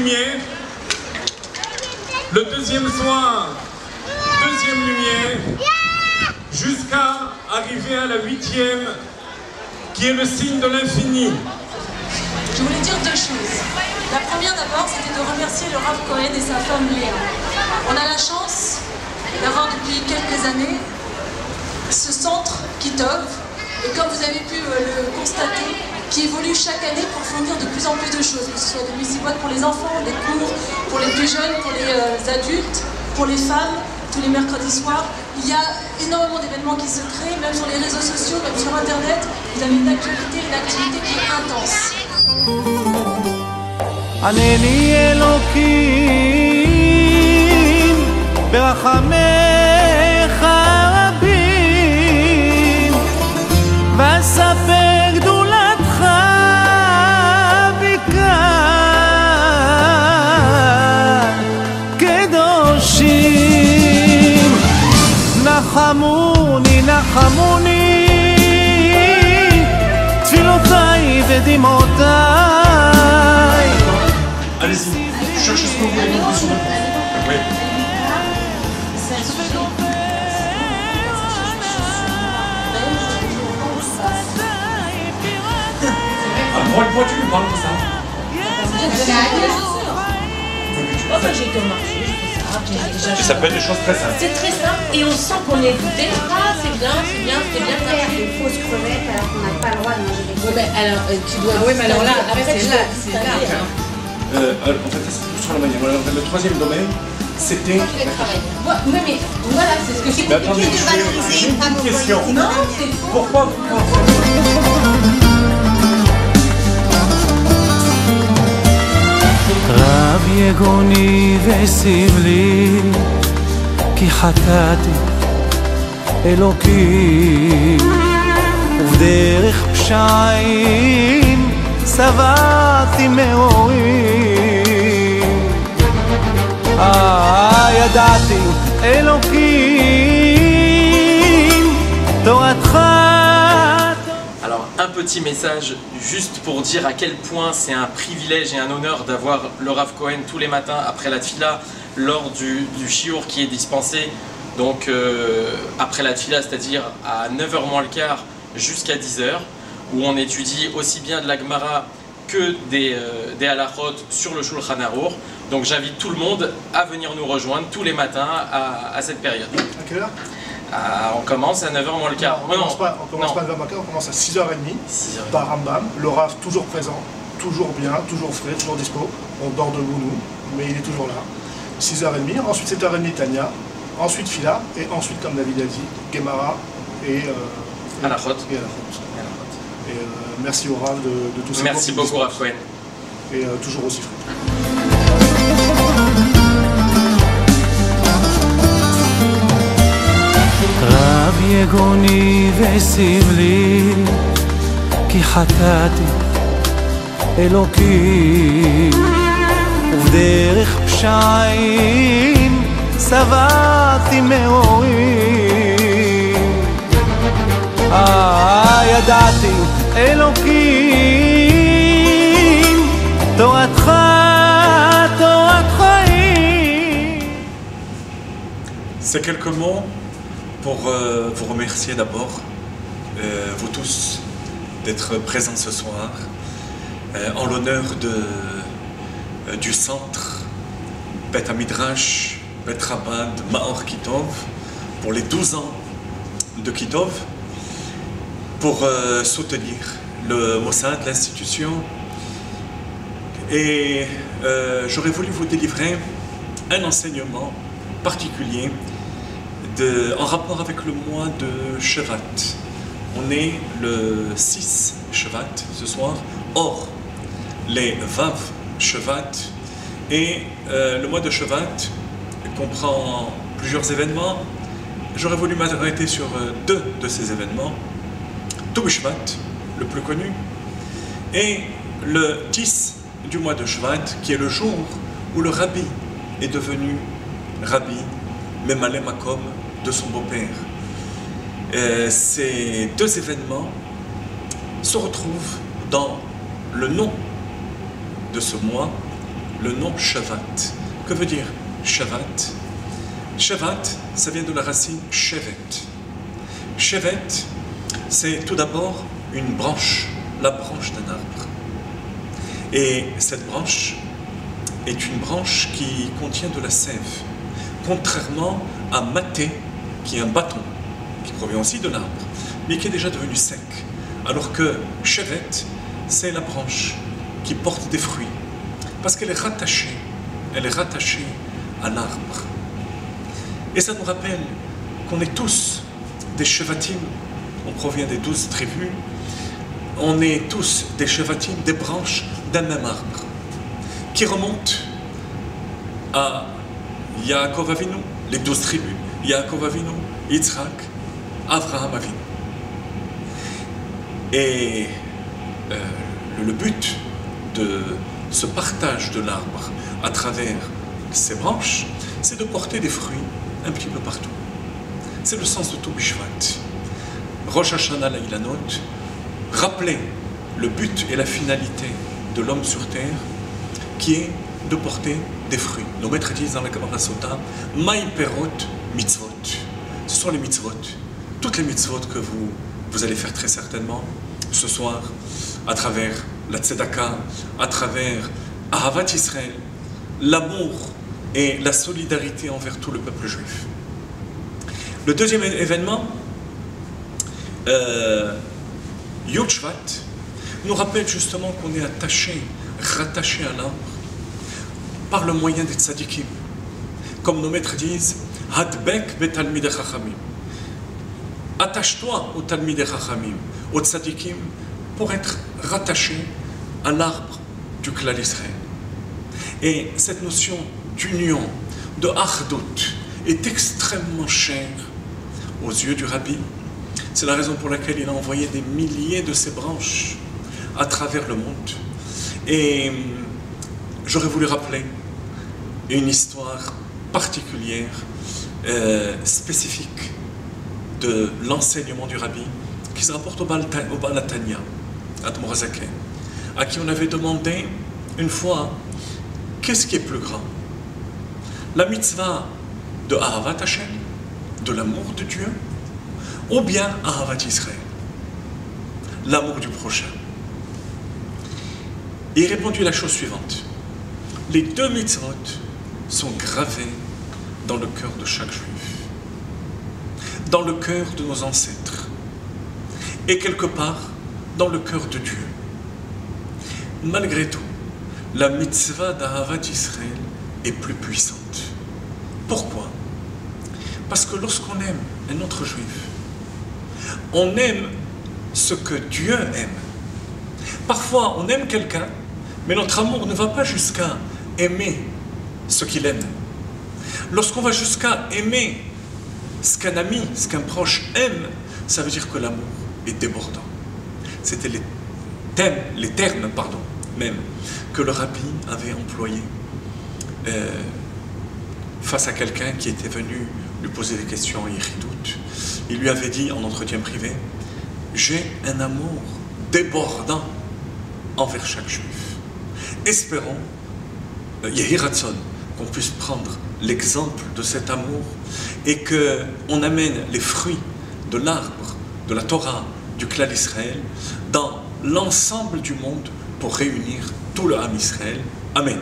lumière. Le deuxième soir, deuxième lumière, jusqu'à arriver à la 8e, qui est le signe de l'infini. Je voulais dire deux choses. La première d'abord, c'était de remercier le Rav Cohen et sa femme Léa. On a la chance d'avoir depuis quelques années ce centre Kitov, et comme vous avez pu le constater, qui évolue chaque année pour fournir de plus en plus de choses, que ce soit des musiboîtes pour les enfants, des cours pour les plus jeunes, pour les adultes, pour les femmes, tous les mercredis soirs. Il y a énormément d'événements qui se créent, même sur les réseaux sociaux, même sur Internet. Vous avez une actualité, une activité qui est intense. ענני אלוקים ברחמך רבים ואספר גדולתך מכאן קדושים נחמוני נחמוני תפילותיי ודמעותיי. Allez-y, cherchez ce que vous voulez sur le point. Oui. Ah, prends le pointu, parle de ça. Enfin, j'ai été au marché, Et ça peut être des choses très simples. c'est très simple et on sent qu'on est écouté. Ah, c'est bien, c'est bien, c'est bien. Des fausses crevettes alors qu'on n'a pas le droit de manger des crevettes. Ouais, ben, alors, tu dois. Oui, mais alors là, après, c'est là, c'est là. En fait, c'est sur la manière. Voilà, le troisième domaine, c'était... Oui, mais voilà, c'est ce que j'ai Mais attendez, j'ai une question. Non, c'est faux. Pourquoi vous pensez... רב יגוני וסבלי כי חטאתי אלוקים ובדרך פשעים שבעתי מאורים ידעתי אלוקים תורתך. Alors, un petit message juste pour dire à quel point c'est un privilège et un honneur d'avoir le Rav Cohen tous les matins après la tfila lors du shiur qui est dispensé donc après la tfila, c'est-à-dire à 9h moins le quart jusqu'à 10h, où on étudie aussi bien de la Gemara que des halachot sur le Shulchan Aruch. Donc j'invite tout le monde à venir nous rejoindre tous les matins à cette période. À quelle heure? On commence à 9h moins le quart. On commence pas à 9h, on commence à 6h30 par Rambam. Le Rav toujours présent, toujours bien, toujours frais, toujours dispo. On dort debout nous, mais il est toujours là. 6h30, ensuite 7h30 Tania, ensuite Fila, et ensuite comme David a dit, Gemara et Halachot. Et merci au Rav de tout ça. Merci beaucoup Rav Cohen. Et toujours aussi frais. רב יגוני וסבלי כי חטאתי אלוקים ובדרך פשעים שבעתי מאורים ידעתי אלוקים תורתך תורת חיים. C'est quelques mots pour vous remercier d'abord, vous tous, d'être présents ce soir, en l'honneur du centre Bet Midrash, Bet Chabad, Maor Kitov, pour les 12 ans de Kitov, pour soutenir le Mossad, l'institution. Et j'aurais voulu vous délivrer un enseignement particulier en rapport avec le mois de Shevat. On est le 6 Shevat ce soir. Or, les Vav Shevat et le mois de Shevat comprend plusieurs événements. J'aurais voulu m'arrêter sur deux de ces événements. Tou B'Shvat, le plus connu, et le 10 du mois de Shvat, qui est le jour où le Rabbi est devenu Rabbi Memale Makom de son beau-père. Ces deux événements se retrouvent dans le nom de ce mois, le nom Shavat. Que veut dire Shavat? Shavat, ça vient de la racine Shevet. Shevet, c'est tout d'abord une branche, la branche d'un arbre. Et cette branche est une branche qui contient de la sève, contrairement à Maté, qui est un bâton, qui provient aussi de l'arbre, mais qui est déjà devenu sec. Alors que Shevet, c'est la branche qui porte des fruits, parce qu'elle est rattachée à l'arbre. Et ça nous rappelle qu'on est tous des Shevatim, on provient des 12 tribus, on est tous des Shevatim, des branches d'un même arbre, qui remontent à Yaakov Avinu, les 12 tribus, Yaakov Avinu, Yitzhak, Avraham Avinu. Et le but de ce partage de l'arbre à travers ces branches, c'est de porter des fruits un petit peu partout. C'est le sens de tout Bishvat. Rosh Hashanah Laïlanot, rappeler le but et la finalité de l'homme sur terre, qui est de porter des fruits. Nos maîtres disent dans la Gemara Sota, Maï Perot Mitzvot. Ce sont les mitzvot. Toutes les mitzvot que vous allez faire très certainement ce soir, à travers la tzedaka, à travers Ahavat Israël, l'amour et la solidarité envers tout le peuple juif. Le deuxième événement, Yud Shvat, nous rappelle justement qu'on est rattaché à l'arbre par le moyen des tzadikim. Comme nos maîtres disent, Hadbek betalmidei chachamim. Attache-toi au talmidei chachamim, aux tzadikim, pour être rattaché à l'arbre du Klal Israël. Et cette notion d'union, de achdut, est extrêmement chère aux yeux du Rabbi. C'est la raison pour laquelle il a envoyé des milliers de ces branches à travers le monde. Et j'aurais voulu rappeler une histoire particulière, spécifique de l'enseignement du Rabbi, qui se rapporte au Baal HaTanya, Admor HaZaken, à qui on avait demandé une fois, qu'est-ce qui est plus grand? La mitzvah de Ahavat Hashem, de l'amour de Dieu, ou bien Ahavat Israël, l'amour du prochain? Et il répondit la chose suivante: les deux mitzvot sont gravés dans le cœur de chaque juif, dans le cœur de nos ancêtres, et quelque part dans le cœur de Dieu. Malgré tout, la mitzvah d'Ahavat Israël est plus puissante. Pourquoi? Parce que lorsqu'on aime un autre juif, on aime ce que Dieu aime. Parfois, on aime quelqu'un, mais notre amour ne va pas jusqu'à aimer ce qu'il aime. Lorsqu'on va jusqu'à aimer ce qu'un ami, ce qu'un proche aime, ça veut dire que l'amour est débordant. C'était les termes, même, que le Rabbi avait employés face à quelqu'un qui était venu lui poser des questions et doute. Il lui avait dit en entretien privé, j'ai un amour débordant envers chaque juif. Espérons, Yehi Ratzon, qu'on puisse prendre l'exemple de cet amour et qu'on amène les fruits de l'arbre, de la Torah, du Klal Israël, dans l'ensemble du monde pour réunir tout le Ham Israël. Amen.